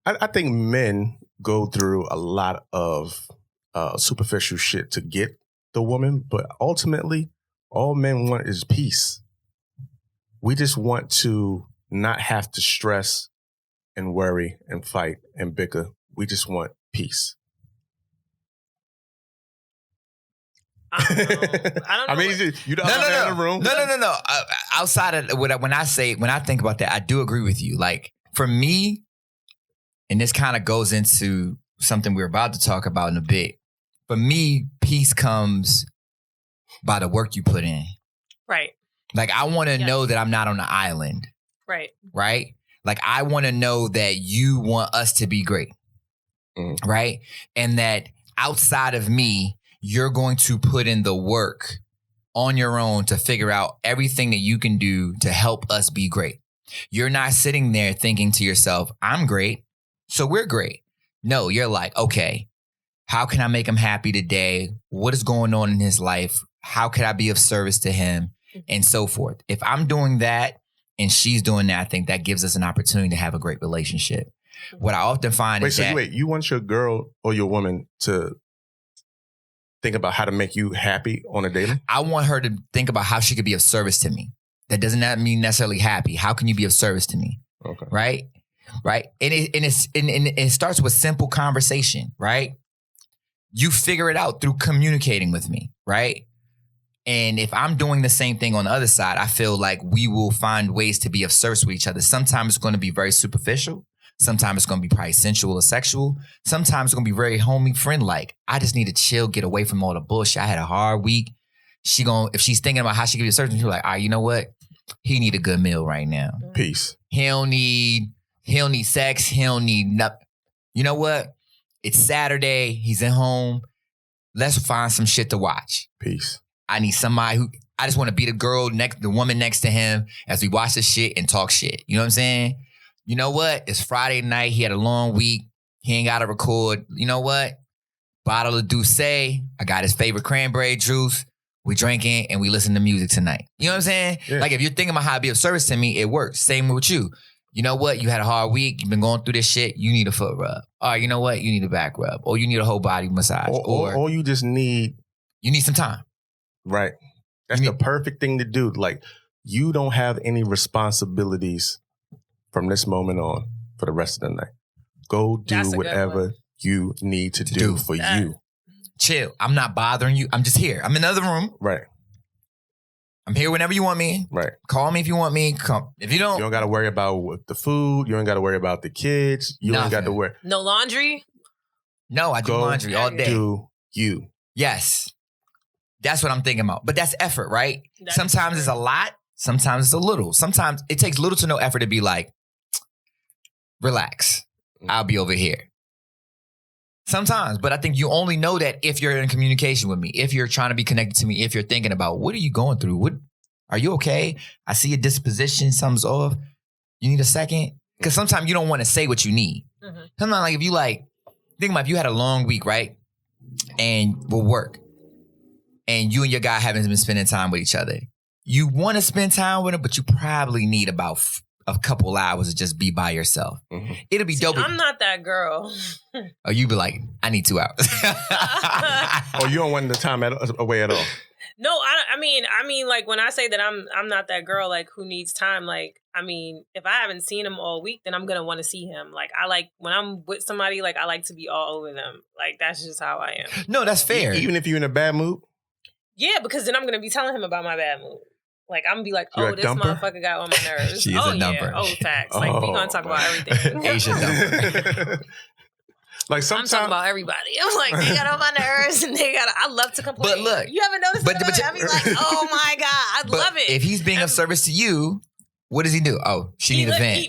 I think men go through a lot of superficial shit to get the woman, but ultimately, all men want is peace. We just want to not have to stress and worry and fight and bicker. We just want peace. I don't know. mean, you don't have in the room. No. Outside of when I think about that, I do agree with you. Like for me, and this kind of goes into something we're about to talk about in a bit. For me, peace comes by the work you put in. Right. Like, I want to know that I'm not on the island. Right. Right? Like, I want to know that you want us to be great. Right? And that outside of me, you're going to put in the work on your own to figure out everything that you can do to help us be great. You're not sitting there thinking to yourself, I'm great, so we're great. No, you're like, okay, how can I make him happy today? What is going on in his life? How could I be of service to him? And so forth. If I'm doing that and she's doing that, I think that gives us an opportunity to have a great relationship. What I often find is that... Wait, you want your girl or your woman to think about how to make you happy on a daily? I want her to think about how she could be of service to me. That doesn't mean necessarily happy. How can you be of service to me? Okay. Right? And it starts with simple conversation, right? You figure it out through communicating with me, right? And if I'm doing the same thing on the other side, I feel like we will find ways to be of service with each other. Sometimes it's going to be very superficial. Sometimes it's going to be probably sensual or sexual. Sometimes it's going to be very homie friend-like. I just need to chill, get away from all the bullshit. I had a hard week. If she's thinking about how she can be of service, she's like, all right, you know what? He need a good meal right now. Peace. He don't need sex. He don't need nothing. You know what? It's Saturday. He's at home. Let's find some shit to watch. Peace. I need somebody I just want to be the woman next to him as we watch this shit and talk shit. You know what I'm saying? You know what? It's Friday night. He had a long week. He ain't got to record. You know what? Bottle of Douce. I got his favorite cranberry juice. We drinking and we listen to music tonight. You know what I'm saying? Yeah. Like if you're thinking about how to be of service to me, it works. Same with you. You know what? You had a hard week. You've been going through this shit. You need a foot rub. All right, you know what? You need a back rub. Or you need a whole body massage. Or you just need... You need some time. Right. That's the perfect thing to do. Like, you don't have any responsibilities from this moment on for the rest of the night. Go do whatever you need to do for you. Chill. I'm not bothering you. I'm just here. I'm in another room. Right. I'm here whenever you want me. Right. Call me if you want me. Come. If you don't. You don't got to worry about the food. You don't got to worry about the kids. You don't got to worry. No laundry? No, I do laundry all day. Do you. Yes. That's what I'm thinking about. But that's effort, right? Sometimes it's a lot. Sometimes it's a little. Sometimes it takes little to no effort to be like, relax. I'll be over here. Sometimes. But I think you only know that if you're in communication with me, if you're trying to be connected to me, if you're thinking about what are you going through? What are you okay? I see a disposition. Something's off. You need a second? Because sometimes you don't want to say what you need. Mm-hmm. Sometimes like if you think about if you had a long week, right? And will work. And you and your guy haven't been spending time with each other. You want to spend time with him, but you probably need about a couple hours to just be by yourself. Mm-hmm. It'll be dope. I'm not that girl. Oh, you be like, I need 2 hours. Oh, you don't want the time away at all? No, I mean, like when I say that I'm not that girl, like who needs time, like, I mean, if I haven't seen him all week, then I'm going to want to see him. Like, I like, when I'm with somebody, like, I like to be all over them. Like, that's just how I am. No, that's fair. Even if you're in a bad mood? Yeah, because then I'm going to be telling him about my bad mood. Like, I'm going to be like, oh, this motherfucker got on my nerves. She is a dumper. Yeah. Oh, facts. Like, we going to talk about everything. Asian dumper. Like, sometimes. I'm talking about everybody. I'm like, they got on my nerves and I love to complain. But look. You haven't noticed that? I be like, oh my God, I love it. If he's being of service to you, What does he do? Oh, she need a vent. He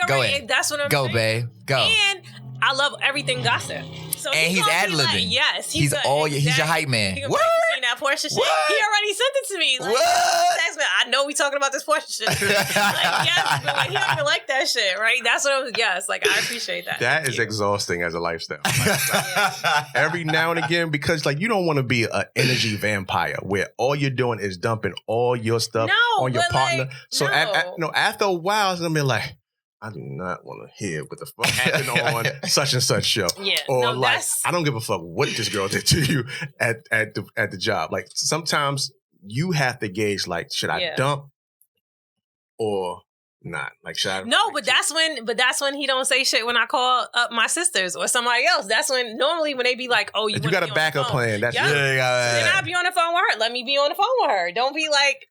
Go already. ahead. That's what I'm Go, saying. babe. Go. And I love everything gossip. So And he's gonna be ad-libbing. Like, yes, He's your hype man. He What? seen that Portia shit. What? He already sent it to me. Like, What? text me, I know we talking about this Portia shit. Like, yes, but like, he don't even like that shit, right? That's what I was. Yes, like I appreciate that. That is exhausting as a lifestyle. Every now and again, because like you don't want to be an energy vampire where all you're doing is dumping all your stuff on your partner. Like, So after a while, it's gonna be like, I do not want to hear what the fuck happened on such and such show. Yeah, Or like, I don't give a fuck what this girl did to you at the job. Like sometimes you have to gauge like, should I dump or not? Like, should I? No, but that's when he don't say shit when I call up my sisters or somebody else. That's when normally when they be like, oh, you got a backup plan. That's then I be on the phone with her. Let me be on the phone with her. Don't be like.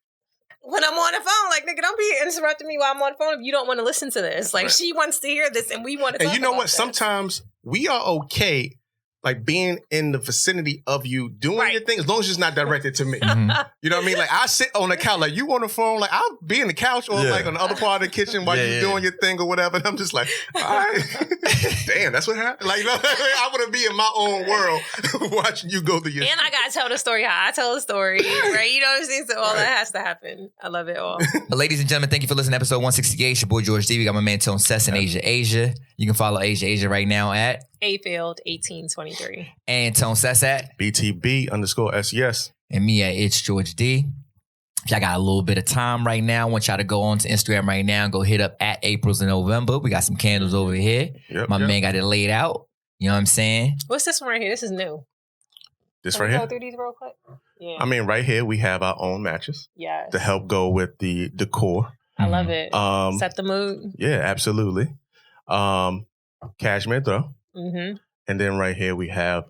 When I'm on the phone, like, nigga, don't be interrupting me while I'm on the phone if you don't want to listen to this. Like, she wants to hear this and we want to talk about And you know what? this. Sometimes we are okay, like, being in the vicinity of you doing your thing, as long as it's not directed to me. Mm-hmm. You know what I mean? Like, I sit on the couch, like, you on the phone, like, I'll be in the couch or, like, on the other part of the kitchen while you're doing your thing or whatever. And I'm just like, all right. Damn, that's what happened. Like, you know, I want to be in my own world watching you go through your And I got to tell the story how I tell the story, right? You know what I'm saying? So all that has to happen. I love it all. But ladies and gentlemen, thank you for listening to episode 168. It's your boy George D. We got my man Tone Sess and Asia. You can follow Asia right now at Afield 1823. And Tone Sess at BTB_SES. And me at It's George D. If y'all got a little bit of time right now, I want y'all to go on to Instagram right now and go hit up at April's in November. We got some candles over here. My man got it laid out. You know what I'm saying? What's this one right here? This is new. This right here? Go through these real quick. Yeah. I mean, right here we have our own matches. Yes. To help go with the decor. I love it. Set the mood. Yeah, absolutely. Cashmere throw. Mm-hmm. And then right here we have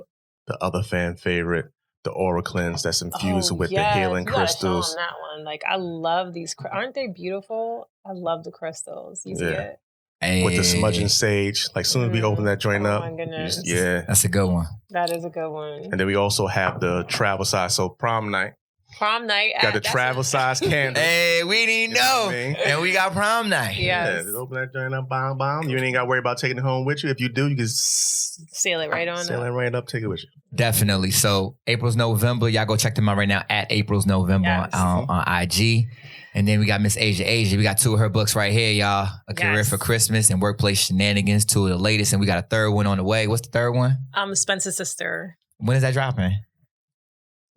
the other fan favorite, the Aura Cleanse that's infused with the healing crystals. On that one. Like, I love these. Aren't they beautiful? I love the crystals. You see it? Hey. With the smudging sage. Like, soon as we open that joint up. Oh, my goodness. That's a good one. That is a good one. And then we also have the travel size. So prom night. Prom night. Got the travel size candle. Hey, we didn't know. And we got prom night. Yes. Yeah, just open that joint up, bomb. You ain't got to worry about taking it home with you. If you do, you can seal it right on seal it right up, take it with you. Definitely. So April's November. Y'all go check them out right now at April's November on IG. And then we got Miss Asia. We got 2 of her books right here, y'all. A Career for Christmas and Workplace Shenanigans, 2 of the latest. And we got a 3rd one on the way. What's the 3rd one? Spencer's Sister. When is that dropping?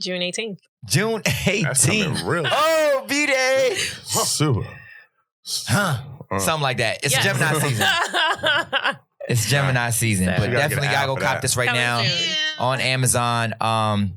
June 18th. June 18th. That's coming real. Oh, B-Day. Super. Something like that. It's Gemini season. It's Gemini season. But definitely y'all go cop this right now on Amazon. A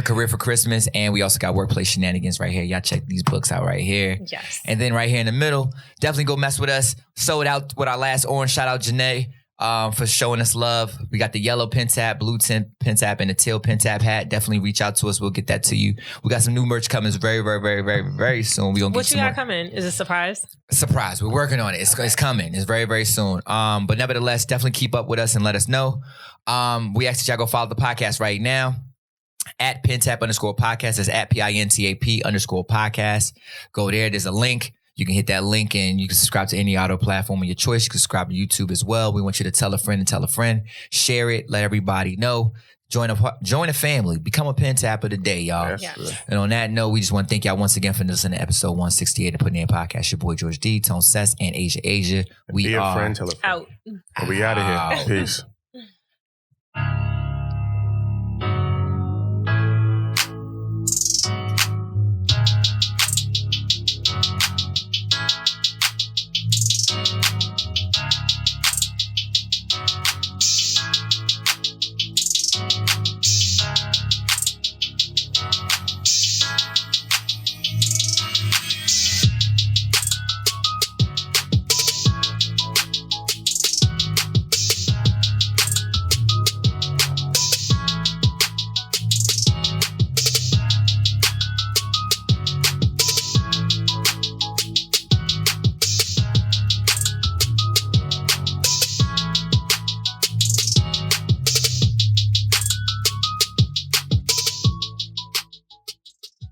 Career for Christmas. And we also got Workplace Shenanigans right here. Y'all check these books out right here. Yes. And then right here in the middle, definitely go mess with us. Sold out with our last orange. Shout out Janae. For showing us love. We got the yellow Pintap, blue Pintap, and the teal Pintap hat. Definitely reach out to us. We'll get that to you. We got some new merch coming very, very, very, very, very soon. We gonna get what some you got more. coming? Is it a surprise? Surprise. We're working on it. It's coming. It's very, very soon. But nevertheless, definitely keep up with us and let us know. We ask that y'all go follow the podcast right now. At Pintap_podcast. That's at PINTAP_podcast. Go there. There's a link. You can hit that link and you can subscribe to any audio platform of your choice. You can subscribe to YouTube as well. We want you to tell a friend and tell a friend. Share it. Let everybody know. Join a family. Become a Pintapper today, y'all. Yes. And on that note, we just want to thank y'all once again for listening to episode 168 of Putting In Podcast. Your boy George D, Tone Sess, and Asia. We Be a are friend, tell a friend. Out. We out of here. Peace.